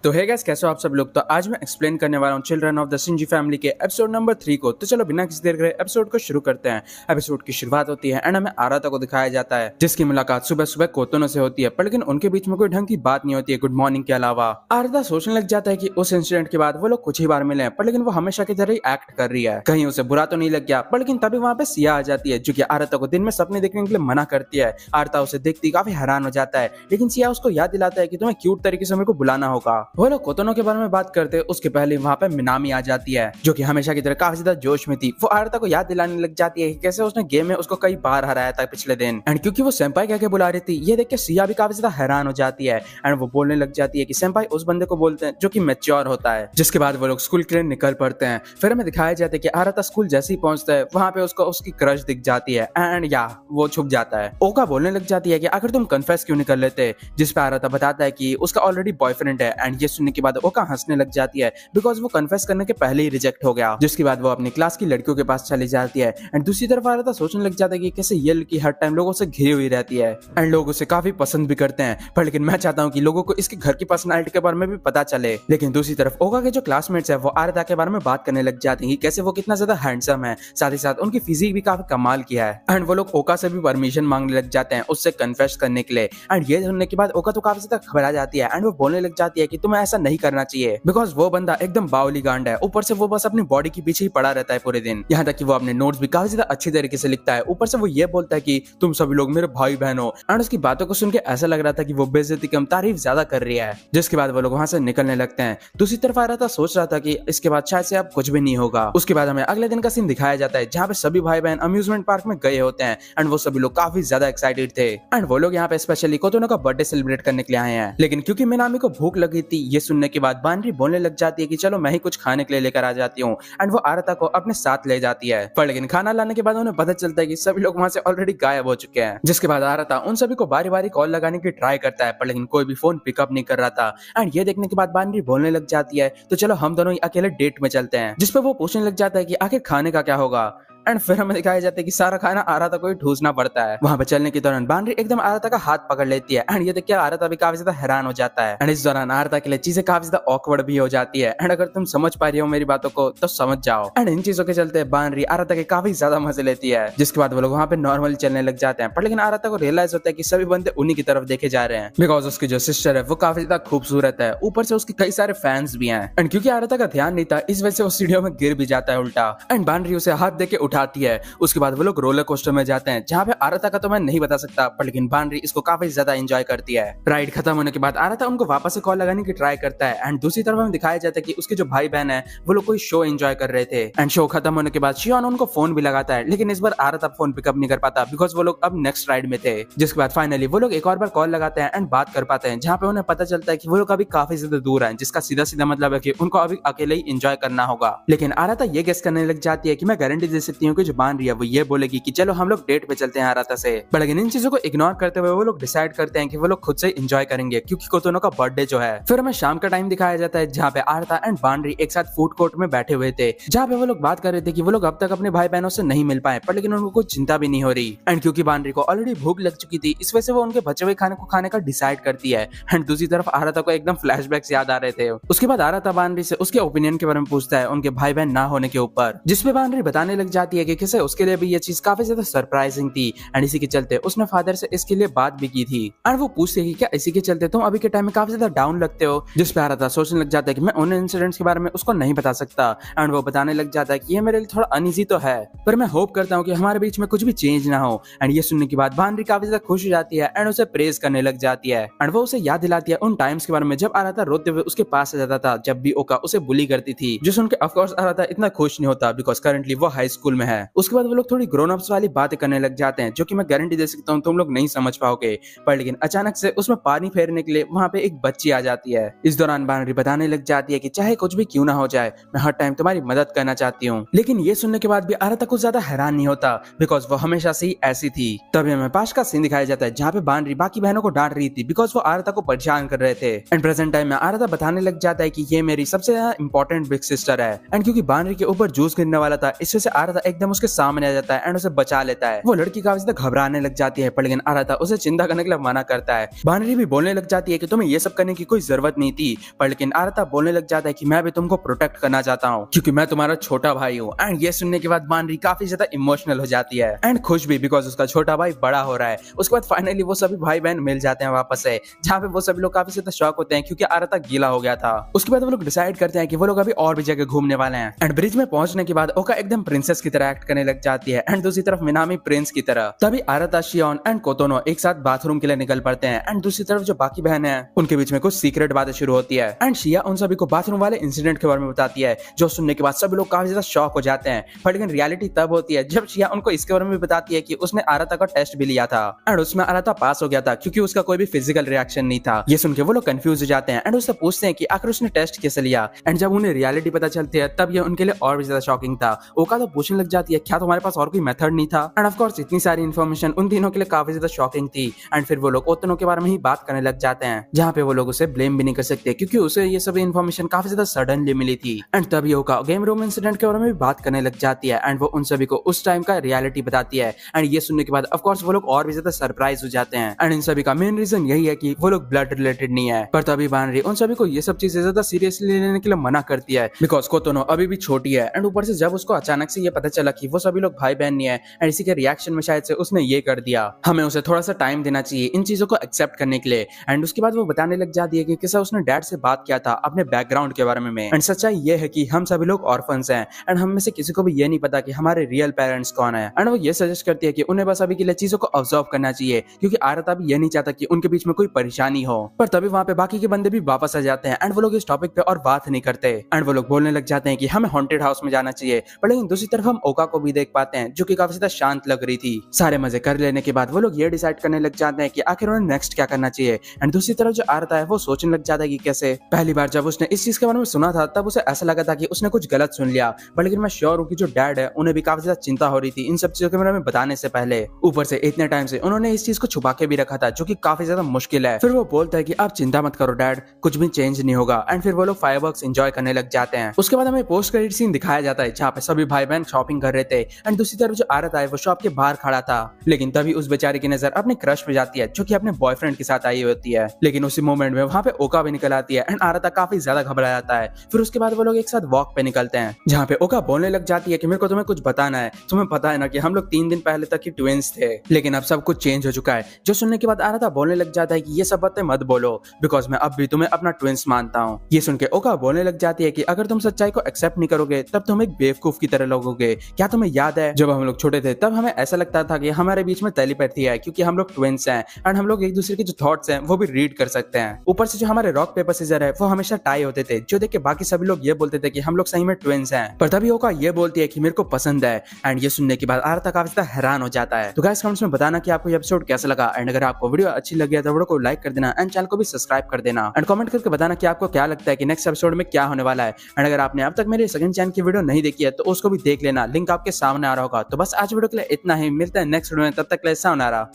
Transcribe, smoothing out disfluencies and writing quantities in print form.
तो है गाइस, कैसे हो आप सब लोग। तो आज मैं एक्सप्लेन करने वाला हूँ children of the Shinji family के एपिसोड नंबर 3 को। तो चलो बिना किसी देर के एपिसोड को शुरू करते हैं। एपिसोड की शुरुआत होती है एंड हमें आराता को दिखाया जाता है जिसकी मुलाकात सुबह सुबह कोतोनो से होती है, पर लेकिन उनके बीच में कोई ढंग की बात नहीं होती है गुड मॉर्निंग के अलावा। आराता सोचने लग जाता है कि उस इंसिडेंट के बाद वो लोग कुछ ही बार मिले हैं, पर लेकिन वो हमेशा की तरह ही एक्ट कर रही है, कहीं उसे बुरा तो नहीं लग गया। पर लेकिन तभी वहाँ पे सिया आ जाती है जो कि आराता को दिन में सपने देखने के लिए मना करती है। आराता उसे देखती काफी हैरान हो जाता है, लेकिन सिया उसको याद दिलाता है कि तुम्हें क्यूट तरीके से मेरे को बुलाना होगा। वो लोग कोतोनो के बारे में बात करते उसके पहले वहाँ पे मिनामी आ जाती है जो कि हमेशा की तरह काफी ज्यादा जोश में थी। वो आराता को याद दिलाने लग जाती है कि कैसे उसने गेम में उसको कई बार हराया था पिछले दिन, एंड क्योंकि वो सेंपाई कह के बुला रही थी, ये देख के सिया भी काफी ज्यादा हैरान हो जाती है एंड वो बोलने लग जाती है कि सेंपाई उस बंदे को बोलते हैं जो कि मैच्योर होता है। जिसके बाद वो लोग स्कूल के लिए निकल पड़ते हैं। फिर हमें दिखाया जाता है कि आराता स्कूल जैसे ही पहुंचता है वहाँ पे उसको उसकी क्रश दिख जाती है एंड वो छुप जाता है। ओका बोलने लग जाती है कि आखिर तुम कन्फेस क्यों नहीं कर लेते, जिस पे आराता बताता है कि उसका ऑलरेडी बॉयफ्रेंड है। एंड ये सुनने के बाद ओका हंसने लग जाती है बिकॉज वो कन्फेस करने के पहले ही रिजेक्ट हो गया। जिसके बाद वो अपनी क्लास की लड़कियों के पास चली जाती है एंड दूसरी तरफ आराता सोचने लग जाता है कि कैसे ये लड़की हर टाइम लोगों से घिरी हुई रहती है एंड लोग उसे काफी पसंद भी करते हैं, पर लेकिन मैं चाहता हूँ कि लोगों को इसके घर की पर्सनालिटी के बारे में भी पता चले। लेकिन दूसरी तरफ ओका के जो क्लासमेट्स है वो आराता के बारे में बात करने लग जाते हैं कि कैसे वो कितना ज्यादा हैंडसम है, साथ ही साथ उनकी फिजिक भी काफी कमाल की है। एंड वो लोग ओका से भी परमिशन मांगने लग जाते हैं उससे कन्फेस करने के लिए। एंड ये सुनने के बाद ओका तो काफी ज्यादा घबरा जाती है एंड वो बोलने लग जाती है कि तुम्हें ऐसा नहीं करना चाहिए बिकॉज वो बंदा एकदम बावली गांड है, ऊपर से वो बस अपनी बॉडी के पीछे ही पड़ा रहता है पूरे दिन, यहाँ तक कि वो अपने नोट्स भी काफी ज्यादा अच्छी तरीके से लिखता है। ऊपर से वो ये बोलता है कि तुम सभी लोग मेरे भाई बहन हो। एंड उसकी बातों को सुन के ऐसा लग रहा था कि वो बेइज्जती कम तारीफ ज्यादा कर रही है। जिसके बाद वो लोग वहां से निकलने लगते हैं। दूसरी तरफ आ रहा था सोच रहा था कि इसके बाद शायद से अब कुछ भी नहीं होगा। उसके बाद हमें अगले दिन का सीन दिखाया जाता है जहाँ पे सभी भाई बहन अम्यूजमेंट पार्क में गए होते हैं एंड वो सभी लोग काफी ज्यादा एक्साइटेड थे एंड वो लोग यहाँ पे स्पेशली कोतोनो का बर्थडे सेलिब्रेट करने के लिए आए हैं। लेकिन क्योंकि मिनामी को भूख लगी थी, ये सुनने के बाद बानरी बोलने लग जाती है कि चलो मैं ही कुछ खाने के लिए लेकर आ जाती हूँ एंड वो आराता को अपने साथ ले जाती है। पर लेकिन खाना लाने के बाद उन्हें पता चलता है कि सभी लोग वहां से ऑलरेडी गायब हो चुके हैं। जिसके बाद आराता उन सभी को बारी बारी कॉल लगाने की ट्राई करता है, पर लेकिन कोई भी फोन पिकअप नहीं कर रहा था। एंड ये देखने के बाद बानरी बोलने लग जाती है तो चलो हम दोनों ही अकेले डेट में चलते हैं, जिसपे वो पूछने लग जाता है कि आखिर खाने का क्या होगा। एंड फिर हमें दिखाया जाता है कि सारा खाना आराता को ही ठूसना पड़ता है। वहां पे चलने के दौरान बानरी एकदम आराता का हाथ पकड़ लेती है एंड ये देख के आराता भी काफी ज्यादा हैरान हो जाता है एंड इस दौरान आराता के लिए चीजें काफी ज्यादा ऑकवर्ड भी हो जाती है। एंड अगर तुम समझ पा रही हो मेरी बातों को तो समझ जाओ। एंड इन चीजों के चलते बानरी आराता के काफी ज्यादा मजे लेती है। जिसके बाद वो लोग वहाँ पे नॉर्मली चलने लग जाते हैं, पर लेकिन आराता को रियलाइज होता है कि सभी बंदे उन्हीं की तरफ देखे जा रहे हैं बिकॉज उसकी जो सिस्टर है वो काफी ज्यादा खूबसूरत है, ऊपर से उसके कई सारे फैंस भी हैं। एंड क्योंकि आराता का ध्यान नहीं था इस वजह से वो सीढ़ियों में गिर भी जाता है उल्टा। एंड बानरी उसे हाथ दे के उठाती है। उसके बाद वो लोग रोलर कोस्टर में जाते हैं जहाँ पे आराता का तो मैं नहीं बता सकता, पर लेकिन बानरी इसको काफी ज्यादा एंजॉय करती है। राइड खत्म होने के बाद आराता उनको वापस से कॉल लगाने की ट्राई करता है एंड दूसरी तरफ हमें दिखाया जाता है कि उसके जो भाई बहन है वो लोग कोई शो एंजॉय कर रहे थे। एंड शो खत्म होने के बाद शियोन उनको फोन भी लगाता है, लेकिन इस बार आराता फोन पिकअप नहीं कर पाता बिकॉज वो लोग अब नेक्स्ट राइड में थे। जिसके बाद फाइनली वो लोग एक और बार कॉल लगाते हैं एंड बात कर पाते हैं, जहाँ पे उन्हें पता चलता है कि वो लोग अभी काफी ज्यादा दूर है, जिसका सीधा सीधा मतलब है कि उनको अभी अकेले ही एंजॉय करना होगा। लेकिन आराता ये गेस करने लग जाती है कि मैं गारंटी दे सकती हूँ कि जो बान रही है वो ये बोलेगी कि चलो हम लोग डेट पे चलते हैं आराता से। पर लेकिन इन चीजों को इग्नोर करते हुए वो लोग डिसाइड करते हैं कि वो लोग खुद से एंजॉय करेंगे क्योंकि कोतोनो का बर्थडे जो है। फिर हमें शाम का टाइम दिखाया जाता है जहाँ पे आराता एंड बानरी एक साथ फूड कोर्ट में बैठे हुए थे, जहाँ पे वो लोग बात कर रहे थे कि वो लोग अब तक अपने भाई बहनों से नहीं मिल पाए, पर लेकिन उनको कोई चिंता भी नहीं हो रही। एंड क्योंकि बानरी को ऑलरेडी भूख लग चुकी थी इस वजह से वो उनके बचे हुए खाने को खाने का डिसाइड करती है। एंड दूसरी तरफ आराता को एकदम फ्लैशबैक्स याद आ रहे थे। उसके बाद आराता बानरी से उसके ओपिनियन के बारे में पूछता है उनके भाई बहन ना होने के ऊपर, जिसपे बानरी बताने लग जाती है कि कैसे उसके लिए भी ये चीज काफी ज्यादा सरप्राइजिंग थी एंड इसी के चलते उसने फादर से इसके लिए बात भी की थी। एंड वो पूछते हैं कि क्या इसी के चलते तुम अभी के टाइम में काफी ज्यादा डाउन लगते हो, जिस पे आराता सोचने लग जाता है कि मैं उन इंसिडेंट्स के बारे में उसको नहीं बता सकता। एंड वो बताने लग जाता है कि ये मेरे लिए थोड़ा अनईजी तो है, पर मैं होप करता हूँ कि हमारे बीच में कुछ भी चेंज ना हो। एंड ये सुनने के बाद बानरी काफी ज्यादा खुश हो जाती है एंड उसे प्रेज करने लग जाती है। एंड वो उसे याद दिलाती है उन टाइम्स के बारे में जब आराता रोते हुए उसके पास आ जाता था, जब भी ओका उसे बुली करती थी, जो सुन के ऑफ कोर्स आराता इतना खुश नहीं होता बिकॉज करंटली वो हाई स्कूल में है। उसके बाद वो लोग थोड़ी ग्रोन अप्स वाली बातें करने लग जाते हैं जो कि मैं गारंटी दे सकता हूँ तुम लोग नहीं समझ पाओगे। पर लेकिन अचानक से उसमें पानी फेरने के लिए वहाँ पे एक बच्ची आ जाती है। इस दौरान बानरी बताने लग जाती है कि चाहे कुछ भी क्यों ना हो जाए मैं हर टाइम तुम्हारी मदद करना चाहती हूँ। लेकिन ये सुनने के बाद भी आराता कुछ ज्यादा हैरान नहीं होता बिकॉज वो हमेशा से ही ऐसी थी। तभी हमें पास का सीन दिखाया जाता है जहाँ पे बानरी बाकी बहनों को डांट रही थी बिकॉज वो आराता को परेशान कर रहे थे। एंड प्रेजेंट टाइम में आराता बताने लग जाता है कि ये मेरी सबसे ज्यादा इंपॉर्टेंट बिग सिस्टर है। एंड क्योंकि बानरी के ऊपर जूस गिरने वाला था इस वजह से आराता एकदम उसके सामने आ जाता है एंड उसे बचा लेता है। वो लड़की काफी ज्यादा घबराने लग जाती है, पर लेकिन आराता उसे चिंता करने के लिए मना करता है। बानरी भी बोलने लग जाती है कि तुम्हें ये सब करने की कोई जरूरत नहीं थी, पर लेकिन आराता बोलने लग जाता है कि मैं भी तुमको प्रोटेक्ट करना चाहता हूँ क्योंकि मैं तुम्हारा छोटा भाई हूँ। एंड ये सुनने के बाद बानरी काफी ज्यादा इमोशनल हो जाती है एंड खुश भी, बिकॉज उसका छोटा भाई बड़ा हो रहा है। उसके बाद फाइनली वो सभी भाई बहन मिल जाते हैं वापस से, जहाँ पे वो सभी लोग काफी ज्यादा शॉक होते हैं क्योंकि आराता गीला हो गया था। उसके बाद वो लोग डिसाइड करते हैं कि वो लोग अभी और भी जगह घूमने वाले हैं। एंड ब्रिज में पहुंचने के बाद ओका एकदम प्रिंसेस की तरह एक्ट करने लग जाती है एंड दूसरी तरफ मिनामी प्रिंस की तरह। तभी आराता, शियोन एंड कोतोनो एक साथ बाथरूम के लिए निकल पड़ते हैं एंड दूसरी तरफ जो बाकी बहन है उनके बीच में कुछ सीक्रेट बातें शुरू होती है एंड शिया उन सभी को बाथरूम वाले इंसिडेंट के बारे में बताती है, जो सुनने के बाद सभी लोग काफी ज्यादा शॉक हो जाते हैं। पर लेकिन रियलिटी तब होती है जब शिया उनको इसके बारे में भी बताती है कि उसने आराता का टेस्ट भी लिया था एंड उसमें आराता पास हो गया था क्योंकि उसका कोई भी फिजिकल रिएक्शन नहीं था। ये सुन के वो लोग कंफ्यूज हो जाते हैं एंड उससे पूछते हैं कि आखिर उसने टेस्ट कैसे लिया। एंड जब उन्हें रियलिटी पता चलती है तब ये उनके लिए और भी ज्यादा शॉकिंग था। ओका तो पूछने लग जाती है क्या तुम्हारे पास और कोई मेथड नहीं था। एंड ऑफ कोर्स इतनी सारी इन्फॉर्मेशन उन तीनों के लिए काफी ज्यादा शॉकिंग थी। एंड फिर वो लोग ओतनो के बारे में ही बात करने लग जाते हैं, जहाँ पे वो लोग उसे ब्लेम भी नहीं कर सकते क्योंकि उसे ये सब इन्फॉर्मेशन काफी ज्यादा सडनली मिली थी। एंड तभी ओका गेम रूम इंसिडेंट के बारे में भी बात करने लग जाती है एंड वो उन सभी को उस टाइम का रियलिटी बताती है। एंड ये सुनने के बाद ऑफ कोर्स वो लोग और भी ज्यादा सरप्राइज हो जाते हैं। एंड इन सभी का मेन रीजन यही है कि वो लोग ब्लड रिलेटेड नहीं है। पर तभी बानरी उन सभी को ये सब चीजें ज्यादा सीरियसली लेने के लिए मना करती है, बिकॉज कोतोनो अभी भी छोटी है। एंड ऊपर से जब उसको अचानक से ये पता चला कि वो सभी लोग भाई बहन नहीं है एंड इसी के रिएक्शन में शायद से उसने ये कर दिया, हमें उसे थोड़ा सा टाइम देना चाहिए इन चीजों को एक्सेप्ट करने के लिए। एंड उसके बाद वो बताने लग जाती है कि कैसा उसने डैड से बात किया था अपने बैकग्राउंड के बारे में। एंड सच्चाई ये है कि हम सभी लोग ऑर्फन्स हैं एंड हम में से किसी को भी ये नहीं पता कि हमारे रियल पेरेंट्स कौन है। एंड वो ये सजेस्ट करती है कि उन्हें बस अभी के लिए चीजों को ऑब्जर्व करना चाहिए क्योंकि आराता भी ये नहीं चाहता कि उनके बीच में कोई परेशानी हो। पर तभी वहाँ पे बाकी के बंदे भी वापस आ जाते हैं एंड वो लोग इस टॉपिक पे और बात नहीं करते। एंड वो लोग बोलने लग जाते हैं कि हमें हॉन्टेड हाउस में जाना चाहिए। पर लेकिन दूसरी तरफ हम ओका को भी देख पाते हैं जो कि काफी ज्यादा शांत लग रही थी। सारे मजे कर लेने के बाद वो लोग ये डिसाइड करने लग जाते हैं कि आखिर उन्हें नेक्स्ट क्या करना चाहिए। एंड दूसरी तरफ जो आराता है वो सोचने लग जाता है कि कैसे पहली बार जब उसने इस चीज के बारे में सुना था तब उसे ऐसा लगा था कि उसने कुछ गलत सुन लिया। पर लेकिन मैं श्योर हूँ कि जो डैड है उन्हें भी काफी ज्यादा चिंता हो रही थी इन सब चीजों के बारे में बताने से पहले। ऊपर से इतने टाइम से उन्होंने इस चीज को छुपा के भी रखा था जो कि काफी ज्यादा मुश्किल है। फिर वो बोलता है कि आप चिंता मत करो डैड, कुछ भी चेंज नहीं होगा। एंड फिर वो लोग फायरवर्क्स एंजॉय करने लग जाते हैं। उसके बाद हमें पोस्ट क्रेडिट सीन दिखाया जाता है जहाँ पे सभी भाई बहन शॉपिंग कर रहे थे एंड दूसरी तरफ जो आराता है वो शॉप के बाहर खड़ा था। लेकिन तभी उस बेचारे की नजर अपने क्रश पे जाती है जो कि अपने बॉयफ्रेंड के साथ आई होती है। लेकिन उसी मोमेंट में वहाँ पे ओका भी निकल आती है एंड आराता काफी ज्यादा घबरा जाता है। फिर उसके बाद वो लोग एक साथ वॉक पे निकलते हैं जहाँ पे ओका बोलने लग जाती है कि मेरे को तुम्हें कुछ बताना है। तुम्हें पता है ना कि हम लोग 3 दिन पहले तक ही ट्विंस थे, लेकिन अब सब कुछ चेंज हो चुका है। जो सुनने के बाद आराता बोलने लग जाता है कि ये सब बातें मत बोलो बिकॉज मैं अब भी तुम्हें अपना ट्विंस मानता हूँ। ये सुन के ओका बोलने लग जाती है कि अगर तुम सच्चाई को एक्सेप्ट नहीं करोगे तब तुम एक बेवकूफ की तरह लगोगे। क्या तुम्हें याद है जब हम लोग छोटे थे तब हमें ऐसा लगता था कि हमारे बीच में टेलीपैथी है क्योंकि हम लोग ट्विंस हैं एंड हम लोग एक दूसरे के जो थॉट्स हैं वो भी रीड कर सकते हैं। ऊपर से जो हमारे रॉक पेपर सीजर है वो हमेशा टाई होते थे जो देख के बाकी सभी लोग ये बोलते थे कि हम लोग सही में ट्विंस हैं। पर तभी ओका ये बोलती है कि मेरे को पसंद है। एंड ये सुनने के बाद आराता काफी ज्यादा हैरान हो जाता है। तो गाइस कमेंट्स में बताना कि आपको ये एपिसोड कैसा लगा एंड अगर आपको वीडियो अच्छी लगी है तो वीडियो को लाइक कर देना एंड चैनल को भी सब्सक्राइब कर देना एंड कमेंट करके बताना कि आपको क्या लगता है कि नेक्स्ट एपिसोड में क्या होने वाला है। एंड अगर आपने अब तक मेरे सेकंड चैनल की वीडियो नहीं देखी है तो उसको भी देख लेना, लिंक आपके सामने आ रहा होगा। तो बस आज वीडियो के लिए इतना ही, मिलते हैं नेक्स्ट वीडियो में, तब तक के लिए सावनारा।